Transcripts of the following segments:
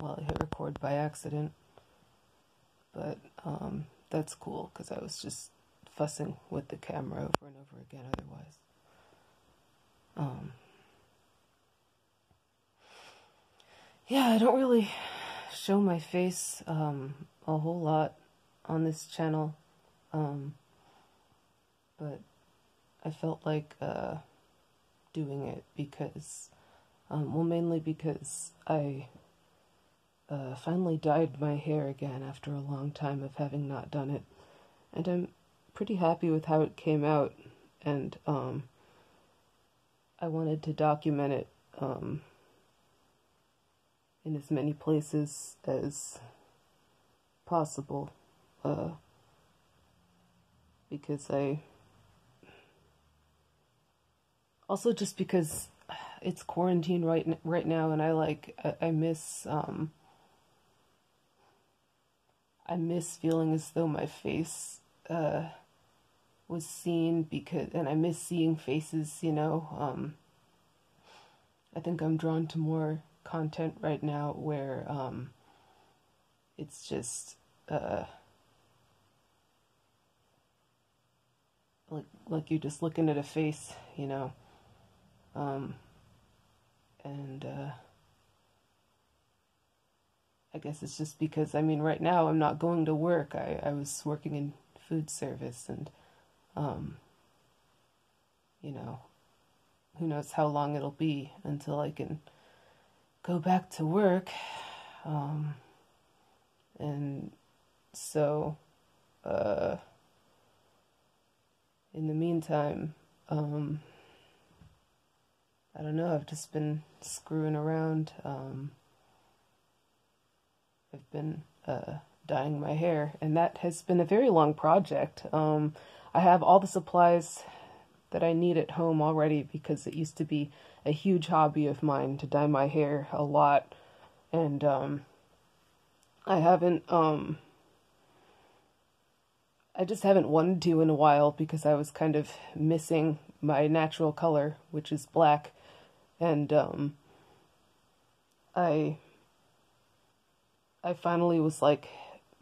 well, I hit record by accident, but that's cool because I was just fussing with the camera over and over again otherwise. Yeah, I don't really show my face a whole lot on this channel, but I felt like doing it because, well, mainly because I finally dyed my hair again after a long time of having not done it, and I'm pretty happy with how it came out, and I wanted to document it in as many places as possible, because also just because it's quarantine right now, and I miss feeling as though my face was seen, and I miss seeing faces, you know. I think I'm drawn to more content right now where it's just like you're just looking at a face, you know. And I guess it's just because, I mean, right now I'm not going to work. I was working in food service, and you know, who knows how long it'll be until I can go back to work. And so in the meantime, I don't know, I've just been screwing around. I've been dyeing my hair, and that has been a very long project. I have all the supplies that I need at home already because it used to be a huge hobby of mine to dye my hair a lot, and I just haven't wanted to in a while because I was kind of missing my natural color, which is black, and I finally was like,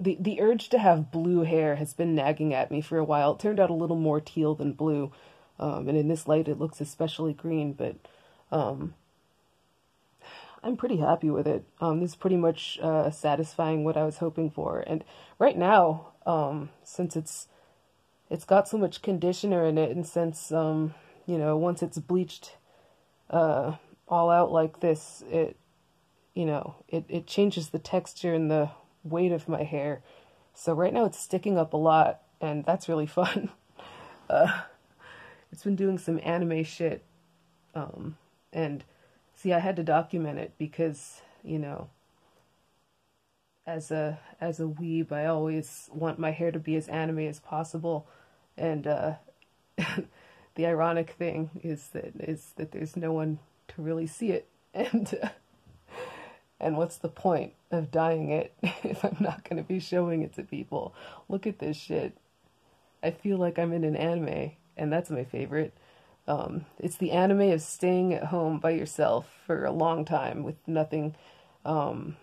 the urge to have blue hair has been nagging at me for a while. It turned out a little more teal than blue, and in this light it looks especially green, but I'm pretty happy with it. This is pretty much satisfying what I was hoping for, and right now, since it's got so much conditioner in it, and since you know, once it's bleached all out like this, it, you know, it changes the texture and the weight of my hair. So right now it's sticking up a lot, and that's really fun. It's been doing some anime shit, and see, I had to document it because, you know, as a weeb, I always want my hair to be as anime as possible, and the ironic thing is that there's no one to really see it, and what's the point of dyeing it if I'm not going to be showing it to people? Look at this shit. I feel like I'm in an anime, and that's my favorite. It's the anime of staying at home by yourself for a long time with nothing, well,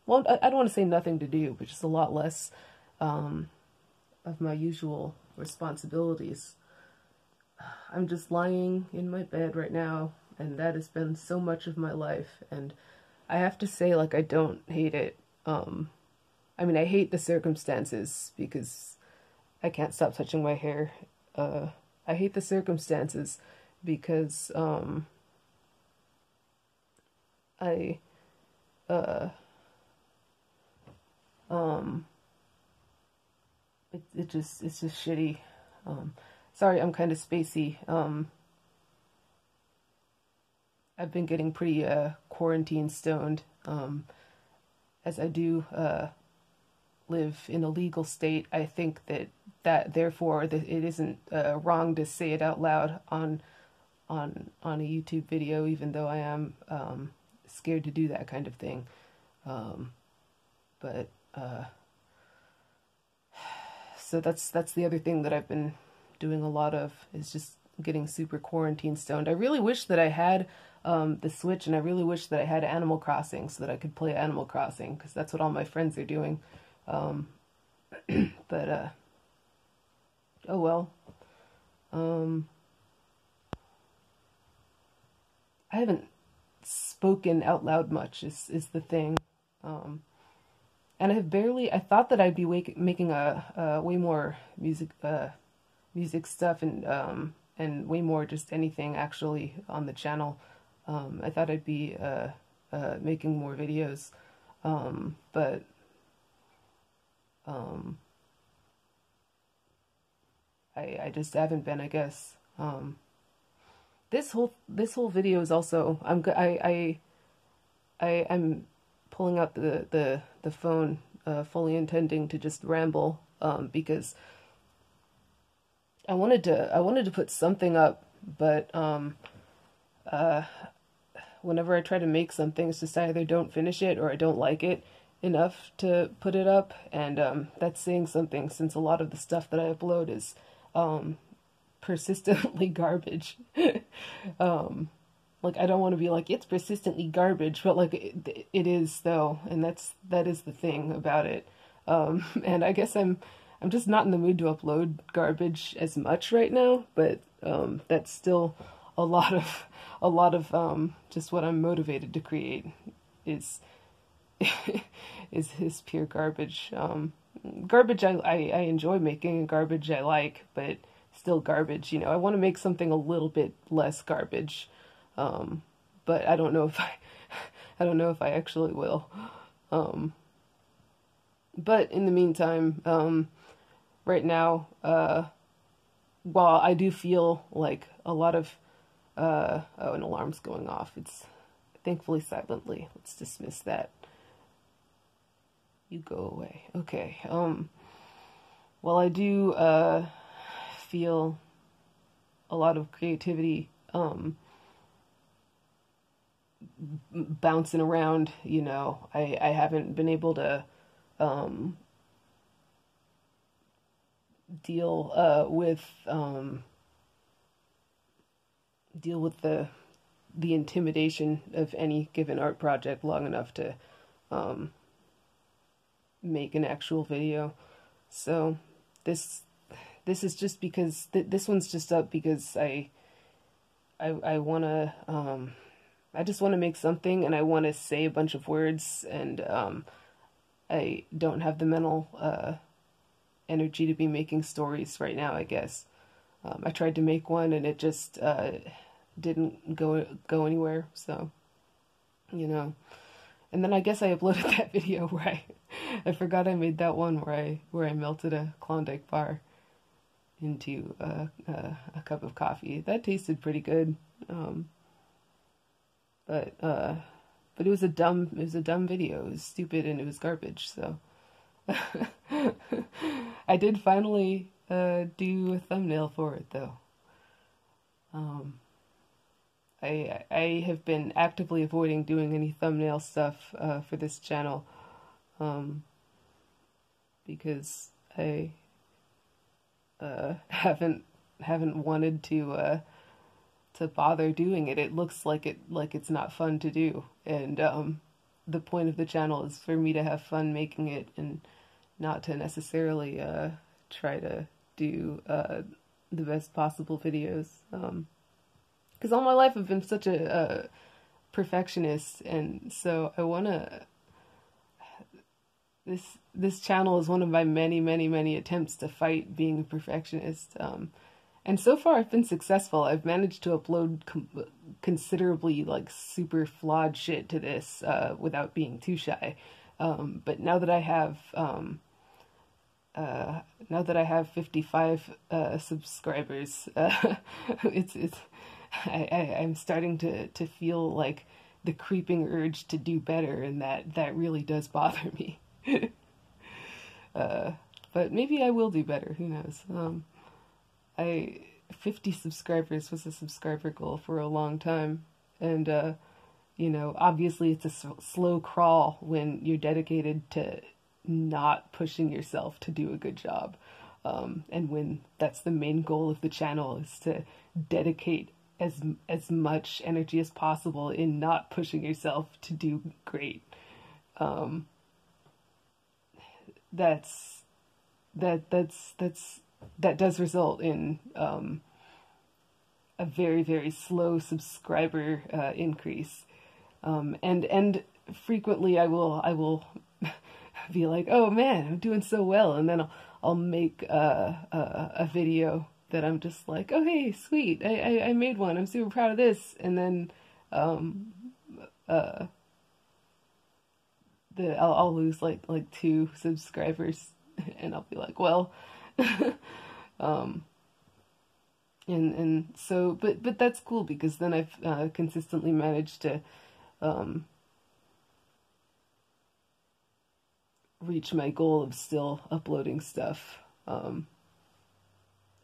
I don't want to say nothing to do, but just a lot less of my usual responsibilities. I'm just lying in my bed right now, and that has been so much of my life, and I have to say, like, I don't hate it. I mean, I hate the circumstances because I can't stop touching my hair. I hate the circumstances because I it's just shitty. Sorry, I'm kind of spacey. I've been getting pretty quarantine stoned, as I do live in a legal state. I think that therefore it isn't wrong to say it out loud on a YouTube video, even though I am scared to do that kind of thing. But so that's the other thing that I've been doing a lot of, is just getting super quarantine stoned. I really wish that I had the Switch, and I really wish that I had Animal Crossing so that I could play Animal Crossing, because that's what all my friends are doing. Um, but, oh well. Um, I haven't spoken out loud much, is the thing. And I thought that I'd be making a way more music stuff, and way more just anything actually on the channel. I thought I'd be making more videos, but I just haven't been, I guess. This whole video is also, I'm pulling out the phone, fully intending to just ramble, because I wanted to put something up, but whenever I try to make something, it's just I either don't finish it or I don't like it enough to put it up, and that's saying something, since a lot of the stuff that I upload is persistently garbage. Like, I don't want to be like, it's persistently garbage, but like it is though, and that is the thing about it. And I guess I'm just not in the mood to upload garbage as much right now, but that's still a lot of just what I'm motivated to create is is pure garbage. Garbage I enjoy making, and garbage I like, but still garbage. I want to make something a little bit less garbage, but I don't know if I don't know if I actually will. But in the meantime, right now, while I do feel like a lot of oh, an alarm's going off. It's thankfully silently. Let's dismiss that. You go away. Okay. Well, I do feel a lot of creativity bouncing around. I haven't been able to deal with the intimidation of any given art project long enough to make an actual video. So this is just because this one's just up because I want to I just want to make something, and I want to say a bunch of words, and I don't have the mental energy to be making stories right now, I guess. I tried to make one, and it just didn't go anywhere, so, And then I guess I uploaded that video where I forgot I made that one where I melted a Klondike bar into a cup of coffee. That tasted pretty good, but it was a dumb video. It was stupid and it was garbage. So I did finally do a thumbnail for it, though. I have been actively avoiding doing any thumbnail stuff for this channel, because I haven't wanted to bother doing it. It looks like it's not fun to do, and the point of the channel is for me to have fun making it, and not to necessarily try to do the best possible videos. Because all my life I've been such a perfectionist, and so I wanna. This channel is one of my many attempts to fight being a perfectionist, and so far I've been successful. I've managed to upload considerably super flawed shit to this without being too shy. But now that I have 55 subscribers, I'm starting to feel like the creeping urge to do better, and that really does bother me. But maybe I will do better. Who knows? 50 subscribers was a subscriber goal for a long time, and obviously it's a slow crawl when you're dedicated to not pushing yourself to do a good job, and when that's the main goal of the channel, is to dedicate as much energy as possible in not pushing yourself to do great. Um, that's that does result in a very, very slow subscriber increase. And frequently I will be like, oh man, I'm doing so well, and then I'll make a video that I'm just like, oh hey, sweet, I made one, I'm super proud of this, and then uh, I'll lose like 2 subscribers, and I'll be like, well, um, and so, but that's cool because then I've consistently managed to um, reach my goal of still uploading stuff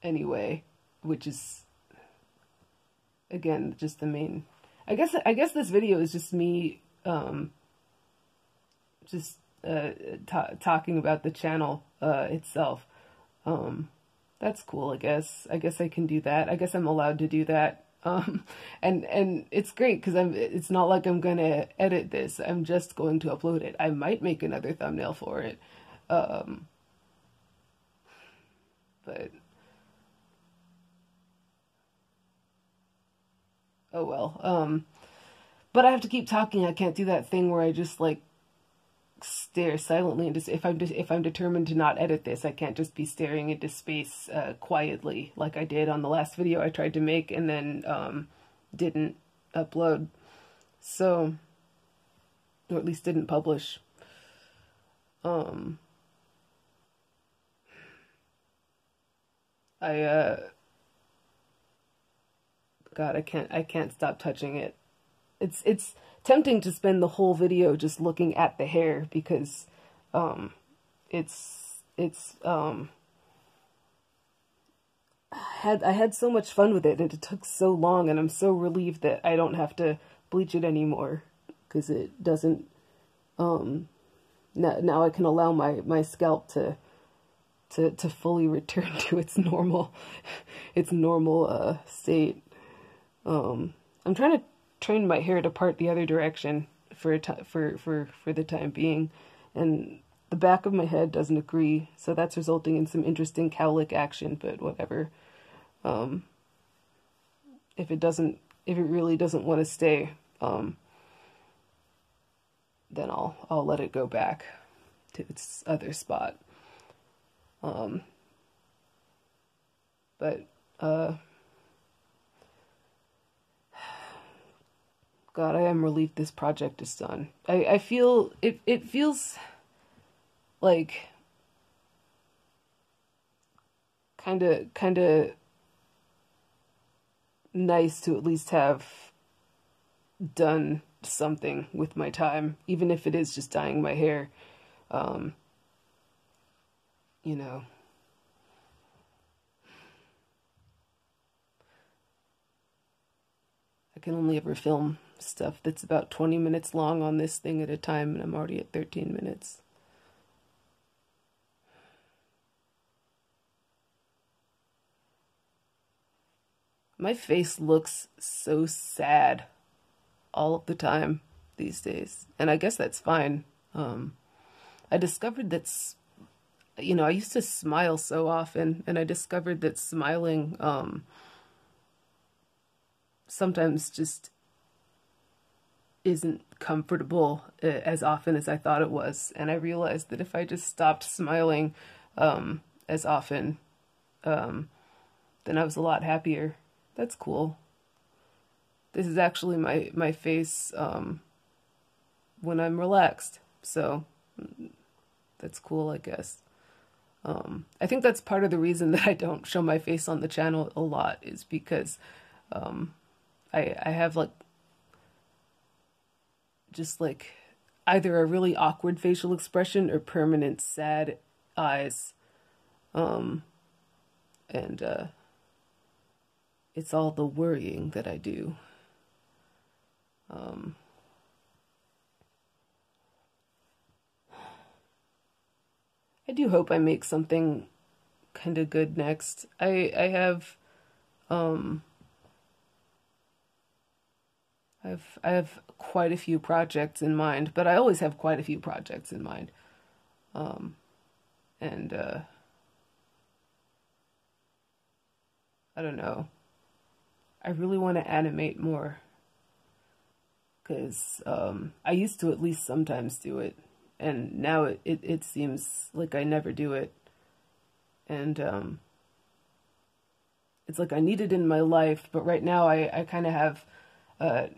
anyway, which is again just the main. I guess this video is just me just talking about the channel itself. That's cool, I guess. I guess I can do that. I guess I'm allowed to do that. And it's great because it's not like I'm gonna edit this. I'm just going to upload it. I might make another thumbnail for it. But oh well. But I have to keep talking. I can't do that thing where I just like stare silently into, if I'm determined to not edit this, I can't just be staring into space quietly like I did on the last video I tried to make and then didn't upload. So, or at least didn't publish. God, I can't stop touching it. It's tempting to spend the whole video just looking at the hair because it's I had so much fun with it and it took so long, and I'm so relieved that I don't have to bleach it anymore because it doesn't now I can allow my scalp to fully return to its normal state. I'm trying to train my hair to part the other direction for the time being, and the back of my head doesn't agree, so that's resulting in some interesting cowlick action, but whatever. If it really doesn't want to stay, then I'll let it go back to its other spot. But God, I am relieved this project is done. I feel it feels like kind of nice to at least have done something with my time, even if it is just dyeing my hair. You know, I can only ever film stuff that's about 20 minutes long on this thing at a time, and I'm already at 13 minutes. My face looks so sad all of the time these days, and I guess that's fine. I discovered that, I used to smile so often, and I discovered that smiling sometimes just isn't comfortable as often as I thought it was, and I realized that if I just stopped smiling as often, then I was a lot happier. That's cool. This is actually my face when I'm relaxed, so that's cool, I guess. I think that's part of the reason that I don't show my face on the channel a lot, is because I have like just like either a really awkward facial expression or permanent sad eyes. And it's all the worrying that I do. I do hope I make something kind of good next. I have I have quite a few projects in mind, but I always have quite a few projects in mind. And I don't know. I really want to animate more because I used to at least sometimes do it, and now it seems like I never do it. And it's like I need it in my life, but right now I kind of have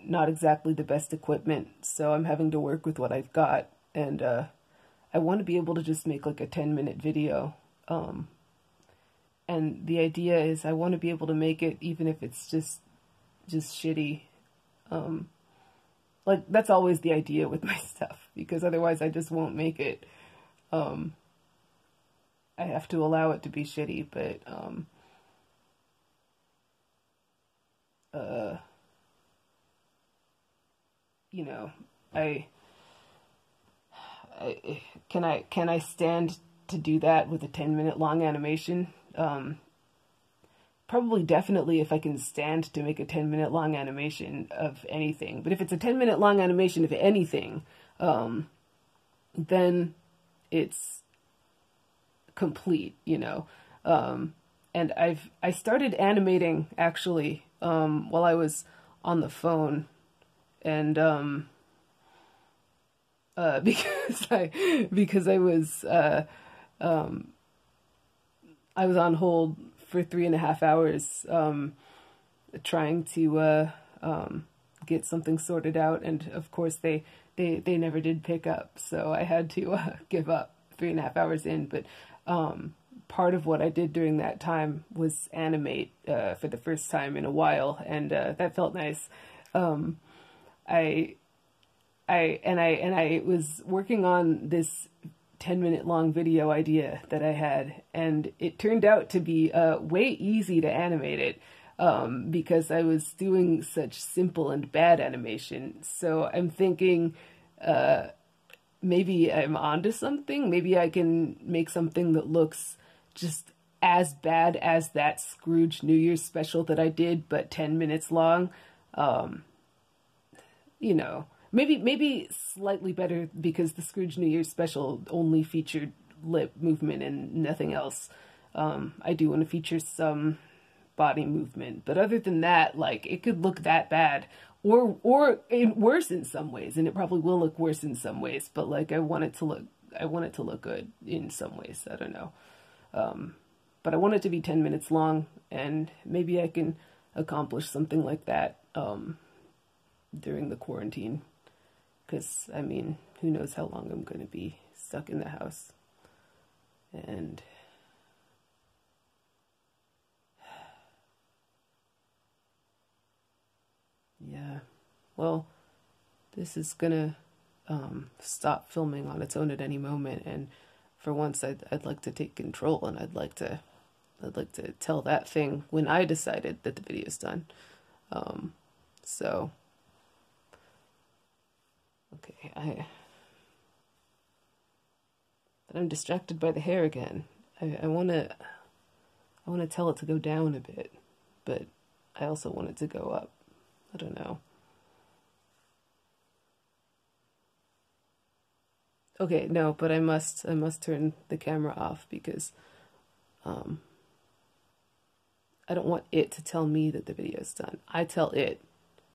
not exactly the best equipment, so I'm having to work with what I've got. And I want to be able to just make like a 10-minute video. And the idea is I want to be able to make it even if it's just shitty. Like that's always the idea with my stuff, because otherwise I just won't make it. I have to allow it to be shitty, but you know, can I stand to do that with a 10-minute long animation? Probably definitely if I can stand to make a 10-minute long animation of anything. But if it's a 10-minute long animation of anything, then it's complete, you know. And I started animating actually while I was on the phone, and because I was on hold for 3.5 hours trying to get something sorted out, and of course they never did pick up, so I had to give up 3.5 hours in. But part of what I did during that time was animate for the first time in a while, and that felt nice. I was working on this 10-minute long video idea that I had, and it turned out to be way easy to animate it because I was doing such simple and bad animation. So I'm thinking maybe I'm onto something. Maybe I can make something that looks just as bad as that Scrooge New Year's special that I did, but 10 minutes long. You know, maybe slightly better, because the Scrooge New Year's special only featured lip movement and nothing else. I do want to feature some body movement, but other than that, like, it could look that bad, or worse in some ways, and it probably will look worse in some ways. But like, I want it to look good in some ways. I don't know, but I want it to be 10 minutes long, and maybe I can accomplish something like that during the quarantine. Because, I mean, who knows how long I'm going to be stuck in the house. And yeah, well, this is gonna stop filming on its own at any moment, and for once I'd like to take control, and I'd like to tell that thing when I decided that the video's done. So okay, but I'm distracted by the hair again. I wanna tell it to go down a bit, but I also want it to go up. I don't know. Okay, no, but I must turn the camera off, because I don't want it to tell me that the video's done. I tell it